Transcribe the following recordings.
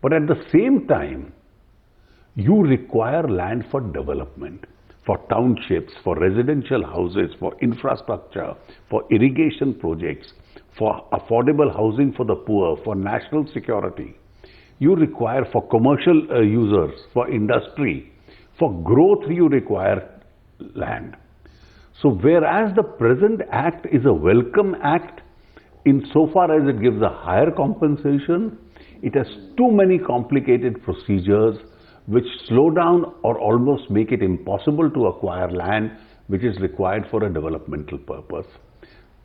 But at the same time, you require land for development, for townships, for residential houses, for infrastructure, for irrigation projects, for affordable housing for the poor, for national security. You require for commercial users, for industry, for growth you require land. So whereas the present act is a welcome act insofar as it gives a higher compensation, it has too many complicated procedures which slow down or almost make it impossible to acquire land which is required for a developmental purpose.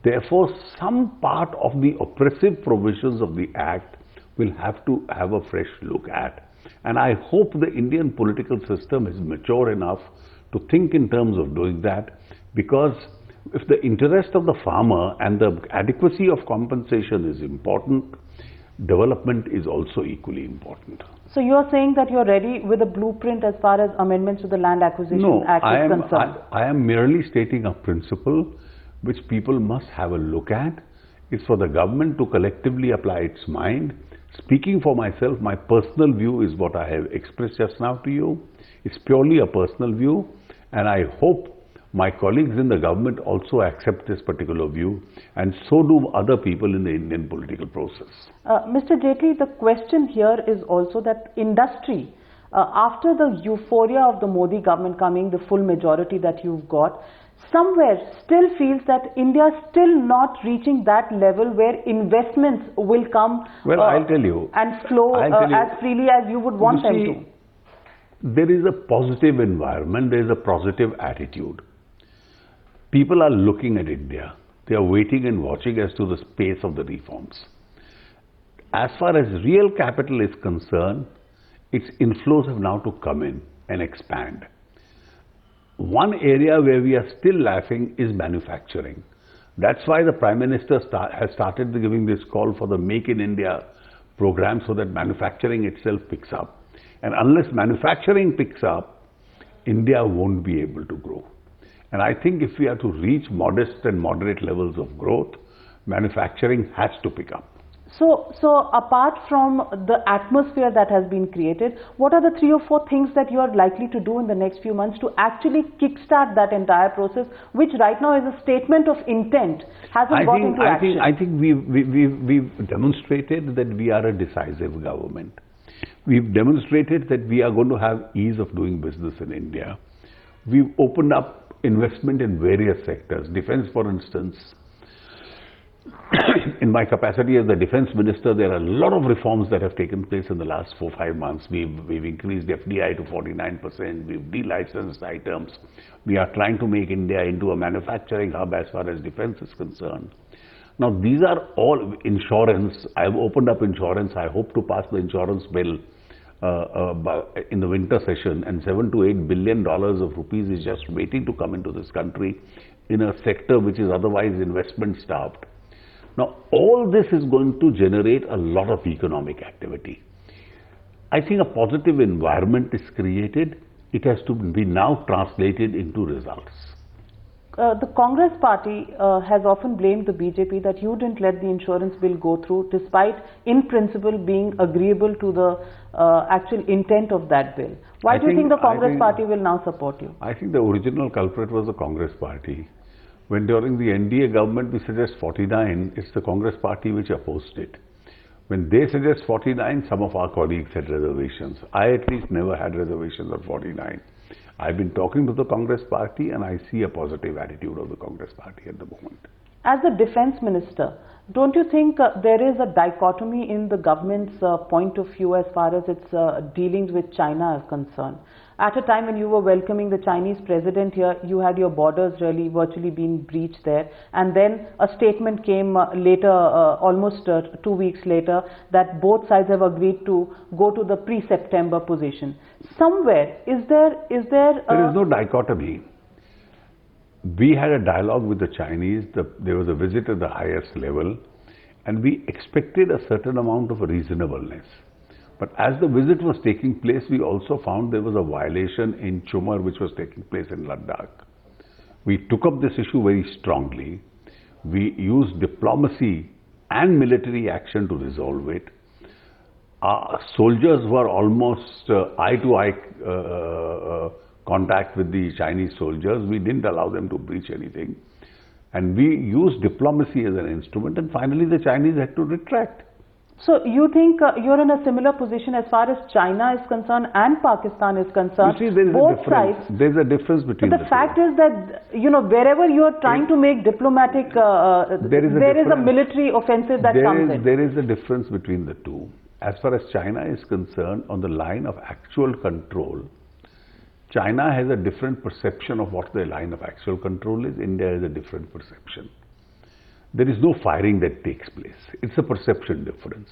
Therefore, some part of the oppressive provisions of the act will have to have a fresh look at. And I hope the Indian political system is mature enough to think in terms of doing that, because if the interest of the farmer and the adequacy of compensation is important, development is also equally important. So you are saying that you are ready with a blueprint as far as amendments to the Land Acquisition Act is concerned? I am merely stating a principle which people must have a look at. It's for the government to collectively apply its mind. Speaking for myself, my personal view is what I have expressed just now to you. It's purely a personal view, and I hope my colleagues in the government also accept this particular view, and so do other people in the Indian political process. Mr. Jaitley, the question here is also that industry, after the euphoria of the Modi government coming, the full majority that you've got, somewhere still feels that India is still not reaching that level where investments will come I'll tell you, and flow as freely as you would want them to. There is a positive environment, there is a positive attitude. People are looking at India. They are waiting and watching as to the pace of the reforms. As far as real capital is concerned, its inflows have now to come in and expand. One area where we are still lacking is manufacturing. That's why the Prime Minister has started giving this call for the Make in India program, so that manufacturing itself picks up. And unless manufacturing picks up, India won't be able to grow. And I think if we are to reach modest and moderate levels of growth, manufacturing has to pick up. So apart from the atmosphere that has been created, what are the 3 or 4 things that you are likely to do in the next few months to actually kickstart that entire process, which right now is a statement of intent, hasn't got into action? I think we've demonstrated that we are a decisive government. We've demonstrated that we are going to have ease of doing business in India. We've opened up investment in various sectors. Defense, for instance. In my capacity as the defense minister, there are a lot of reforms that have taken place in the last 4-5 months. We've increased FDI to 49%. We've delicensed items. We are trying to make India into a manufacturing hub as far as defense is concerned. Now, these are all insurance. I've opened up insurance. I hope to pass the insurance bill in the winter session, and $7 to $8 billion of rupees is just waiting to come into this country in a sector which is otherwise investment starved. Now, all this is going to generate a lot of economic activity. I think a positive environment is created. It has to be now translated into results. The Congress party has often blamed the BJP that you didn't let the insurance bill go through, despite in principle being agreeable to the actual intent of that bill. Why do you think the Congress party will now support you? I think the original culprit was the Congress party. When during the NDA government we suggest 49, it's the Congress party which opposed it. When they suggest 49, some of our colleagues had reservations. I at least never had reservations on 49. I've been talking to the Congress party, and I see a positive attitude of the Congress party at the moment. As the defense minister, don't you think there is a dichotomy in the government's point of view as far as its dealings with China is concerned? At a time when you were welcoming the Chinese president here, you had your borders really virtually being breached there, and then a statement came later, almost 2 weeks later, that both sides have agreed to go to the pre-September position. Somewhere, there is no dichotomy. We had a dialogue with the Chinese. There was a visit at the highest level, and we expected a certain amount of reasonableness. But as the visit was taking place, we also found there was a violation in Chumar which was taking place in Ladakh. We took up this issue very strongly. We used diplomacy and military action to resolve it. soldiers were almost eye-to-eye contact with the Chinese soldiers. We didn't allow them to breach anything. And we used diplomacy as an instrument, and finally the Chinese had to retract. So you think you're in a similar position as far as China is concerned and Pakistan is concerned? You see, there is both a difference. sides. There's a difference between But the fact is that, you know, wherever you're trying to make diplomatic, there is a military offensive that comes in. There is a difference between the two. As far as China is concerned, on the line of actual control, China has a different perception of what the line of actual control is. India has a different perception. There is no firing that takes place. It's a perception difference.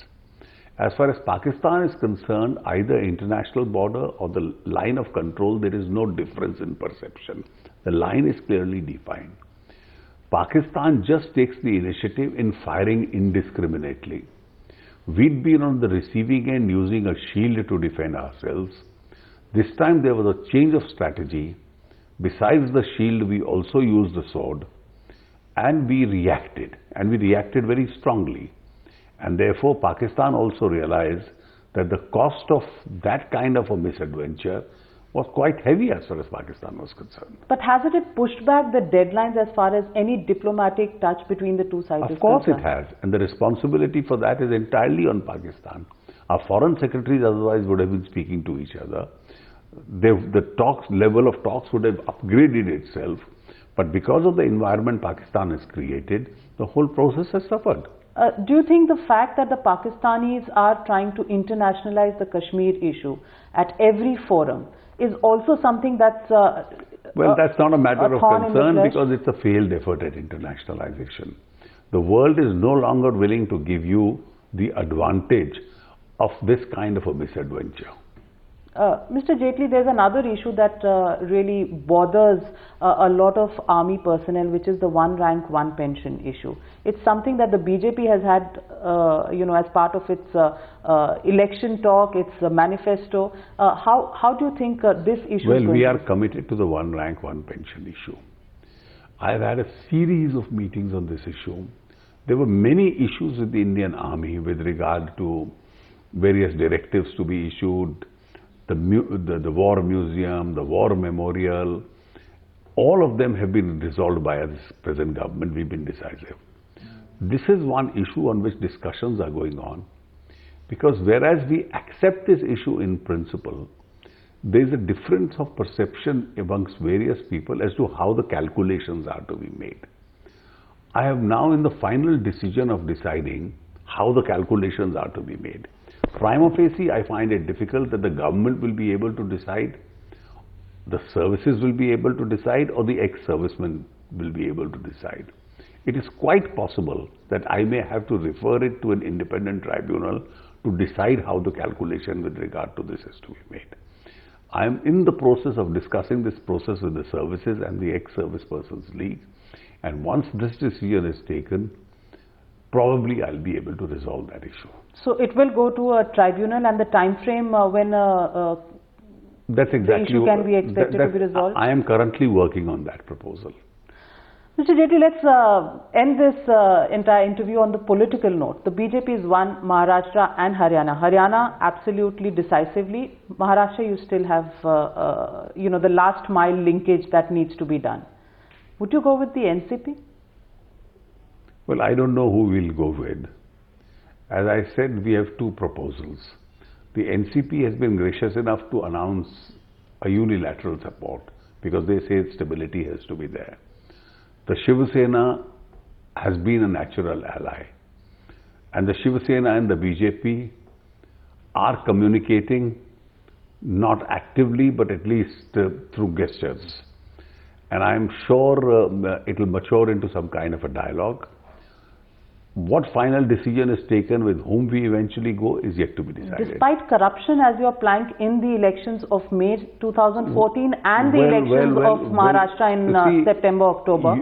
As far as Pakistan is concerned, either international border or the line of control, there is no difference in perception. The line is clearly defined. Pakistan just takes the initiative in firing indiscriminately. We'd been on the receiving end using a shield to defend ourselves. This time there was a change of strategy. Besides the shield, we also used the sword. And we reacted very strongly. And therefore, Pakistan also realized that the cost of that kind of a misadventure was quite heavy as far as Pakistan was concerned. But hasn't it pushed back the deadlines as far as any diplomatic touch between the two sides is concerned? Of course it has. And the responsibility for that is entirely on Pakistan. Our foreign secretaries otherwise would have been speaking to each other. The level of talks would have upgraded itself. But because of the environment Pakistan has created, the whole process has suffered. Do you think the fact that the Pakistanis are trying to internationalize the Kashmir issue at every forum is also something that's... well, that's not a matter of concern because it's a failed effort at internationalization. The world is no longer willing to give you the advantage of this kind of a misadventure. Mr. Jaitley, there's another issue that really bothers a lot of army personnel, which is the one rank, one pension issue. It's something that the BJP has had, you know, as part of its election talk, its manifesto. How do you think this issue is going? Well, we are committed to the one rank, one pension issue. I've had a series of meetings on this issue. There were many issues with the Indian Army with regard to various directives to be issued, the War Museum, the War Memorial. All of them have been resolved by this present government. We've been decisive. This is one issue on which discussions are going on, because whereas we accept this issue in principle, there is a difference of perception amongst various people as to how the calculations are to be made. I have now in the final decision of deciding how the calculations are to be made. Prima facie, I find it difficult that the government will be able to decide, the services will be able to decide, or the ex-servicemen will be able to decide. It is quite possible that I may have to refer it to an independent tribunal to decide how the calculation with regard to this is to be made. I am in the process of discussing this process with the services and the ex-service persons league, and once this decision is taken, probably I'll be able to resolve that issue. So it will go to a tribunal, and the time frame when that's exactly the issue can be expected to be resolved? I am currently working on that proposal. Mr. Jaitley, let's end this entire interview on the political note. The BJP has won Maharashtra and Haryana. Haryana absolutely decisively. Maharashtra, you still have you know, the last mile linkage that needs to be done. Would you go with the NCP? Well, I don't know who we'll go with. As I said, we have two proposals. The NCP has been gracious enough to announce a unilateral support because they say stability has to be there. The Shiva Sena has been a natural ally, and the Shiva Sena and the BJP are communicating, not actively but at least through gestures. And I am sure it will mature into some kind of a dialogue. What final decision is taken with whom we eventually go is yet to be decided. Despite corruption as your plank in the elections of May 2014 and the elections of Maharashtra in September, October,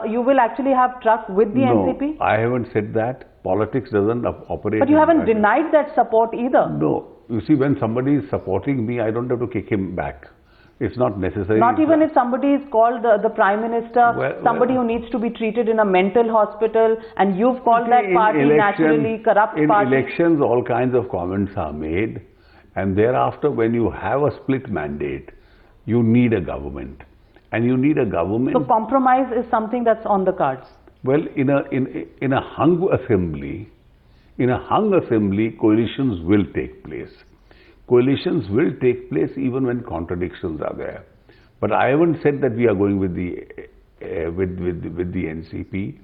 you will actually have truck with the NCP? No, I haven't said that. Politics doesn't operate. But you haven't denied that support either. No. You see, when somebody is supporting me, I don't have to kick him back. It's not necessary. Not even if somebody is called the Prime Minister, somebody who needs to be treated in a mental hospital, and you've called that party naturally corrupt party. In elections, all kinds of comments are made, and thereafter, when you have a split mandate, you need a government, and you need a government. So compromise is something that's on the cards. Well, in a hung assembly, coalitions will take place. Coalitions will take place even when contradictions are there. But I haven't said that we are going with the NCP.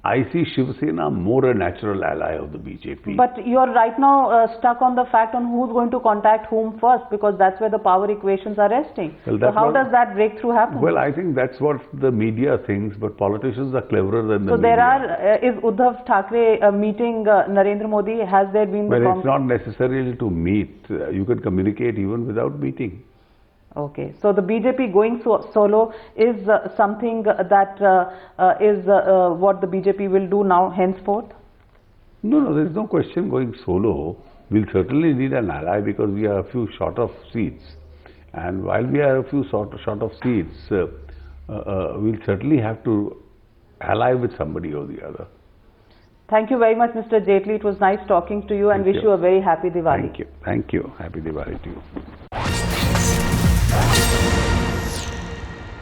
I see Shiv Sena more a natural ally of the BJP. But you are right now stuck on the fact on who's going to contact whom first, because that's where the power equations are resting. Well, so how does that breakthrough happen? Well, I think that's what the media thinks, but politicians are cleverer than the So media. is Uddhav Thackeray meeting Narendra Modi? Has there been Well, it's not necessarily to meet. You can communicate even without meeting. Okay, so the BJP going solo is something that is what the BJP will do now henceforth? No, there is no question going solo. We'll certainly need an ally because we are a few short of seats. And while we are a few short of seats, we'll certainly have to ally with somebody or the other. Thank you very much, Mr. Jaitley. It was nice talking to you, and wish you a very happy Diwali. Thank you. Thank you. Happy Diwali to you.